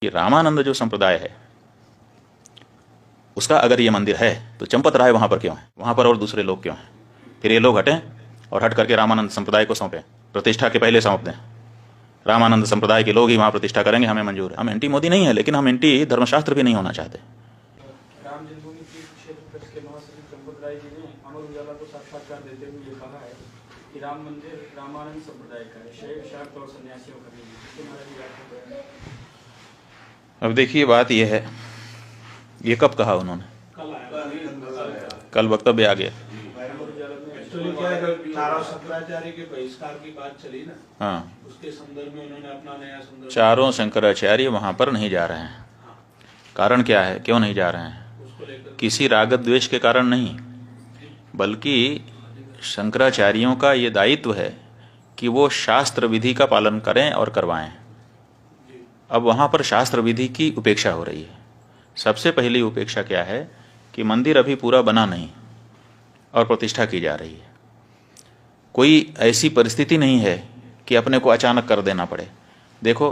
कि रामानंद जो संप्रदाय है उसका अगर ये मंदिर है तो चंपत राय वहां पर क्यों है, वहां पर और दूसरे लोग क्यों हैं? फिर ये लोग हटें और हट करके रामानंद संप्रदाय को सौंपें, प्रतिष्ठा के पहले सौंप दें। रामानंद संप्रदाय के लोग ही वहां प्रतिष्ठा करेंगे, हमें मंजूर है। हम एंटी मोदी नहीं है, लेकिन हम एंटी धर्मशास्त्र भी नहीं होना चाहते। राम जन्मभूमि क्षेत्र ट्रस्ट के महासचिव चंपत राय जी ने अमर उजाला को साक्षात्कार देते हुए ये कहा है कि राम मंदिर रामानंद संप्रदाय का है, शैव शाक्त और सन्यासियों का नहीं। अब देखिए, बात यह है, ये कब कहा उन्होंने? कल वक्तव्य आ गया। चारों शंकराचार्य के बहिष्कार की बात चली ना, हाँ, उसके संदर्भ में उन्होंने अपना नया संदर्भ। चारों शंकराचार्य वहां पर नहीं जा रहे हैं। कारण क्या है, क्यों नहीं जा रहे हैं? किसी राग द्वेष के कारण नहीं, बल्कि शंकराचार्यों का ये दायित्व है कि वो शास्त्र विधि का पालन करें और करवाएं। अब वहां पर शास्त्र विधि की उपेक्षा हो रही है। सबसे पहली उपेक्षा क्या है कि मंदिर अभी पूरा बना नहीं और प्रतिष्ठा की जा रही है। कोई ऐसी परिस्थिति नहीं है कि अपने को अचानक कर देना पड़े। देखो,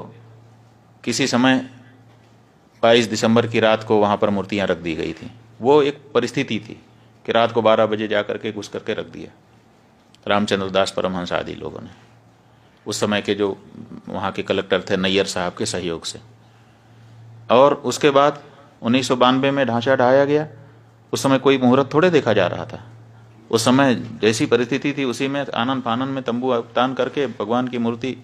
किसी समय 22 दिसंबर की रात को वहां पर मूर्तियां रख दी गई थी। वो एक परिस्थिति थी कि रात को 12 बजे जा करके घुस करके रख दिया रामचंद्र दास परमहंस आदि लोगों ने, उस समय के जो वहाँ के कलेक्टर थे नैयर साहब के सहयोग से। और उसके बाद 1992 में ढांचा ढाया गया। उस समय कोई मुहूर्त थोड़े देखा जा रहा था। उस समय जैसी परिस्थिति थी उसी में आनन फानन में तंबू तान करके भगवान की मूर्ति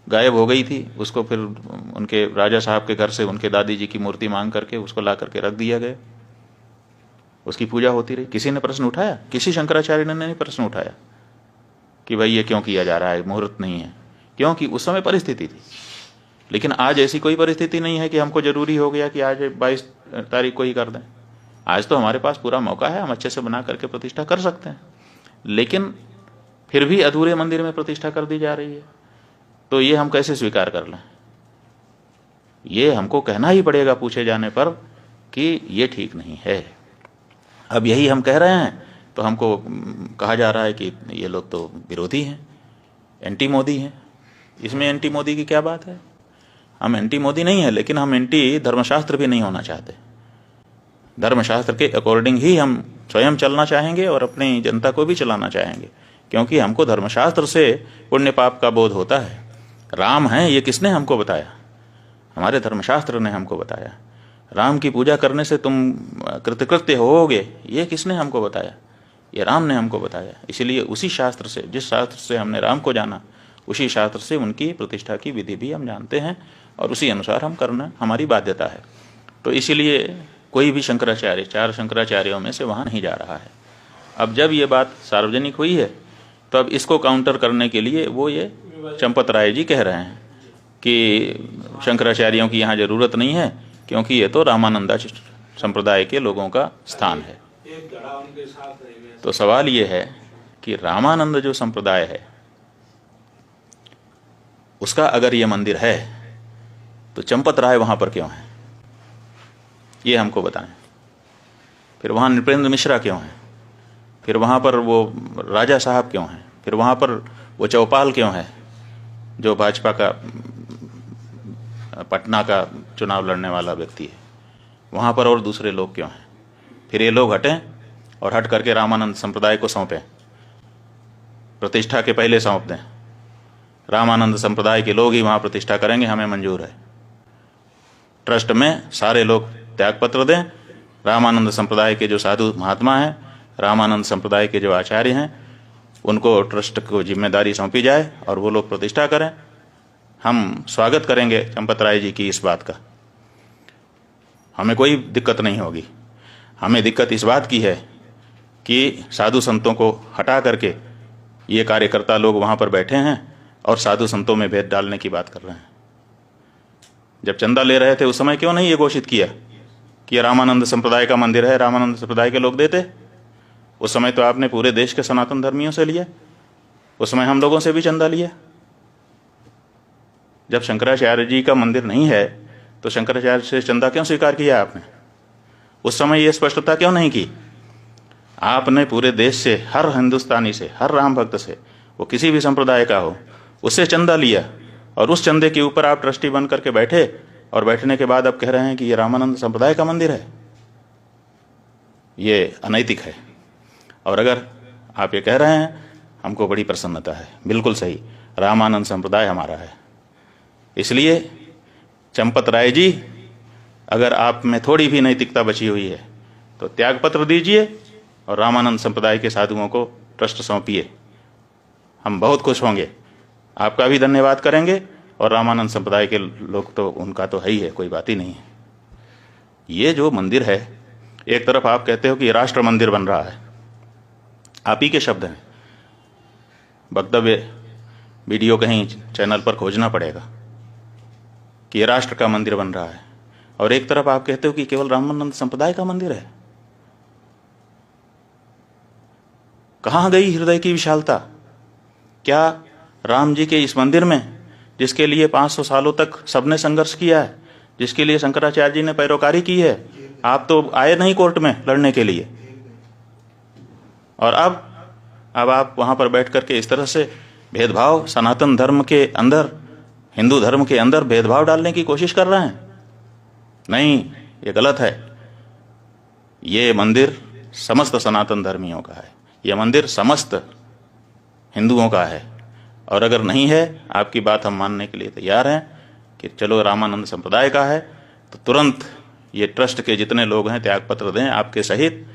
गायब हो गई थी। उसको फिर उनके राजा साहब के घर से उनके दादी जी की मूर्ति मांग करके उसको ला करके रख दिया गया। उसकी पूजा होती रही। किसी ने प्रश्न उठाया? किसी शंकराचार्य ने नहीं प्रश्न उठाया कि भाई ये क्यों किया जा रहा है, मुहूर्त नहीं है। क्योंकि उस समय परिस्थिति थी। लेकिन आज ऐसी कोई परिस्थिति नहीं है कि हमको जरूरी हो गया कि आज 22 तारीख को ही कर दें। आज तो हमारे पास पूरा मौका है, हम अच्छे से बना करके प्रतिष्ठा कर सकते हैं। लेकिन फिर भी अधूरे मंदिर में प्रतिष्ठा कर दी जा रही है, तो ये हम कैसे स्वीकार कर लें? ये हमको कहना ही पड़ेगा पूछे जाने पर कि ये ठीक नहीं है। अब यही हम कह रहे हैं तो हमको कहा जा रहा है कि ये लोग तो विरोधी हैं, एंटी मोदी हैं। इसमें एंटी मोदी की क्या बात है? हम एंटी मोदी नहीं है, लेकिन हम एंटी धर्मशास्त्र भी नहीं होना चाहते। धर्मशास्त्र के अकॉर्डिंग ही हम स्वयं चलना चाहेंगे और अपनी जनता को भी चलाना चाहेंगे, क्योंकि हमको धर्मशास्त्र से पुण्य पाप का बोध होता है। राम हैं, ये किसने हमको बताया? हमारे धर्मशास्त्र ने हमको बताया। राम की पूजा करने से तुम कृतकृत्य होोगे, ये किसने हमको बताया? ये राम ने हमको बताया। इसलिए उसी शास्त्र से, जिस शास्त्र से हमने राम को जाना, उसी शास्त्र से उनकी प्रतिष्ठा की विधि भी हम जानते हैं और उसी अनुसार हम करना हमारी बाध्यता है। तो इसीलिए कोई भी शंकराचार्य, 4 शंकराचार्यों में से वहाँ नहीं जा रहा है। अब जब ये बात सार्वजनिक हुई है तो अब इसको काउंटर करने के लिए वो ये चंपत राय जी कह रहे हैं कि शंकराचार्यों की यहाँ जरूरत नहीं है, क्योंकि ये तो रामानंदा संप्रदाय के लोगों का स्थान है। तो सवाल ये है कि रामानंद जो संप्रदाय है उसका अगर ये मंदिर है तो चंपत राय वहां पर क्यों है, ये हमको बताएं। फिर वहां नृपेंद्र मिश्रा क्यों है? फिर वहां पर वो राजा साहब क्यों हैं? फिर वहां पर वो चौपाल क्यों है जो भाजपा का पटना का चुनाव लड़ने वाला व्यक्ति है? वहां पर और दूसरे लोग क्यों हैं? फिर ये लोग हटें और हट करके रामानंद संप्रदाय को सौंपें, प्रतिष्ठा के पहले सौंप दें। रामानंद संप्रदाय के लोग ही वहां प्रतिष्ठा करेंगे, हमें मंजूर है। ट्रस्ट में सारे लोग त्यागपत्र दें। रामानंद संप्रदाय के जो साधु महात्मा हैं, रामानंद संप्रदाय के जो आचार्य हैं, उनको ट्रस्ट को जिम्मेदारी सौंपी जाए और वो लोग प्रतिष्ठा करें। हम स्वागत करेंगे चंपत राय जी की इस बात का, हमें कोई दिक्कत नहीं होगी। हमें दिक्कत इस बात की है कि साधु संतों को हटा करके ये कार्यकर्ता लोग वहां पर बैठे हैं और साधु संतों में भेद डालने की बात कर रहे हैं। जब चंदा ले रहे थे उस समय क्यों नहीं ये घोषित किया कि ये रामानंद संप्रदाय का मंदिर है, रामानंद संप्रदाय के लोग देते? उस समय तो आपने पूरे देश के सनातन धर्मियों से लिया, उस समय हम लोगों से भी चंदा लिया। जब शंकराचार्य जी का मंदिर नहीं है तो शंकराचार्य से चंदा क्यों स्वीकार किया आपने? उस समय ये स्पष्टता क्यों नहीं की? आपने पूरे देश से, हर हिंदुस्तानी से, हर राम भक्त से, वो किसी भी संप्रदाय का हो, उससे चंदा लिया और उस चंदे के ऊपर आप ट्रस्टी बन करके बैठे और बैठने के बाद अब कह रहे हैं कि ये रामानंद संप्रदाय का मंदिर है। ये अनैतिक है। और अगर आप ये कह रहे हैं, हमको बड़ी प्रसन्नता है। बिल्कुल सही, रामानंद संप्रदाय हमारा है। इसलिए चंपत राय जी, अगर आप में थोड़ी भी नैतिकता बची हुई है तो त्यागपत्र दीजिए और रामानंद संप्रदाय के साधुओं को ट्रस्ट सौंपिए। हम बहुत खुश होंगे, आपका भी धन्यवाद करेंगे, और रामानंद संप्रदाय के लोग तो उनका तो है ही है, कोई बात ही नहीं है। ये जो मंदिर है, एक तरफ आप कहते हो कि राष्ट्र मंदिर बन रहा है, आप ही के शब्द हैं, वक्तव्य वीडियो कहीं चैनल पर खोजना पड़ेगा कि ये राष्ट्र का मंदिर बन रहा है, और एक तरफ आप कहते हो कि केवल रामानंद संप्रदाय का मंदिर है। कहाँ गई हृदय की विशालता? क्या राम जी के इस मंदिर में, जिसके लिए 500 सालों तक सबने संघर्ष किया है, जिसके लिए शंकराचार्य जी ने पैरोकारी की है, आप तो आए नहीं कोर्ट में लड़ने के लिए, और अब आप वहां पर बैठ करके इस तरह से भेदभाव, सनातन धर्म के अंदर, हिंदू धर्म के अंदर भेदभाव डालने की कोशिश कर रहे हैं। नहीं, ये गलत है। ये मंदिर समस्त सनातन धर्मियों का है, ये मंदिर समस्त हिंदुओं का है। और अगर नहीं है, आपकी बात हम मानने के लिए तैयार हैं कि चलो रामानंद संप्रदाय का है, तो तुरंत ये ट्रस्ट के जितने लोग हैं त्यागपत्र दें आपके सहित,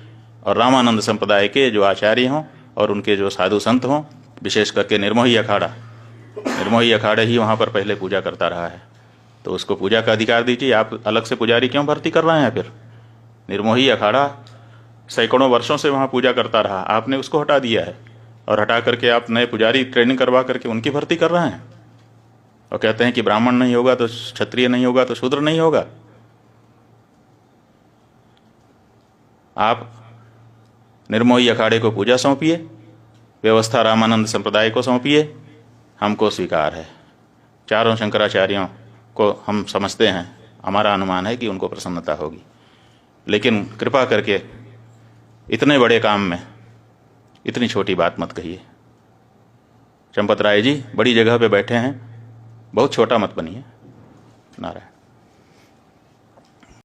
और रामानंद संप्रदाय के जो आचार्य हों और उनके जो साधु संत हों, विशेष करके निर्मोही अखाड़ा ही वहाँ पर पहले पूजा करता रहा है, तो उसको पूजा का अधिकार दीजिए। आप अलग से पुजारी क्यों भर्ती कर रहे हैं? फिर निर्मोही अखाड़ा सैकड़ों वर्षों से वहाँ पूजा करता रहा, आपने उसको हटा दिया है, और हटा करके आप नए पुजारी ट्रेनिंग करवा करके उनकी भर्ती कर रहे हैं, और कहते हैं कि ब्राह्मण नहीं होगा तो क्षत्रिय नहीं होगा तो शूद्र नहीं होगा। आप निर्मोही अखाड़े को पूजा सौंपिए, व्यवस्था रामानंद संप्रदाय को सौंपिए, हमको स्वीकार है। चारों शंकराचार्यों को हम समझते हैं, हमारा अनुमान है कि उनको प्रसन्नता होगी। लेकिन कृपा करके इतने बड़े काम में इतनी छोटी बात मत कहिए। चंपत राय जी बड़ी जगह पे बैठे हैं, बहुत छोटा मत बनिए। नारायण।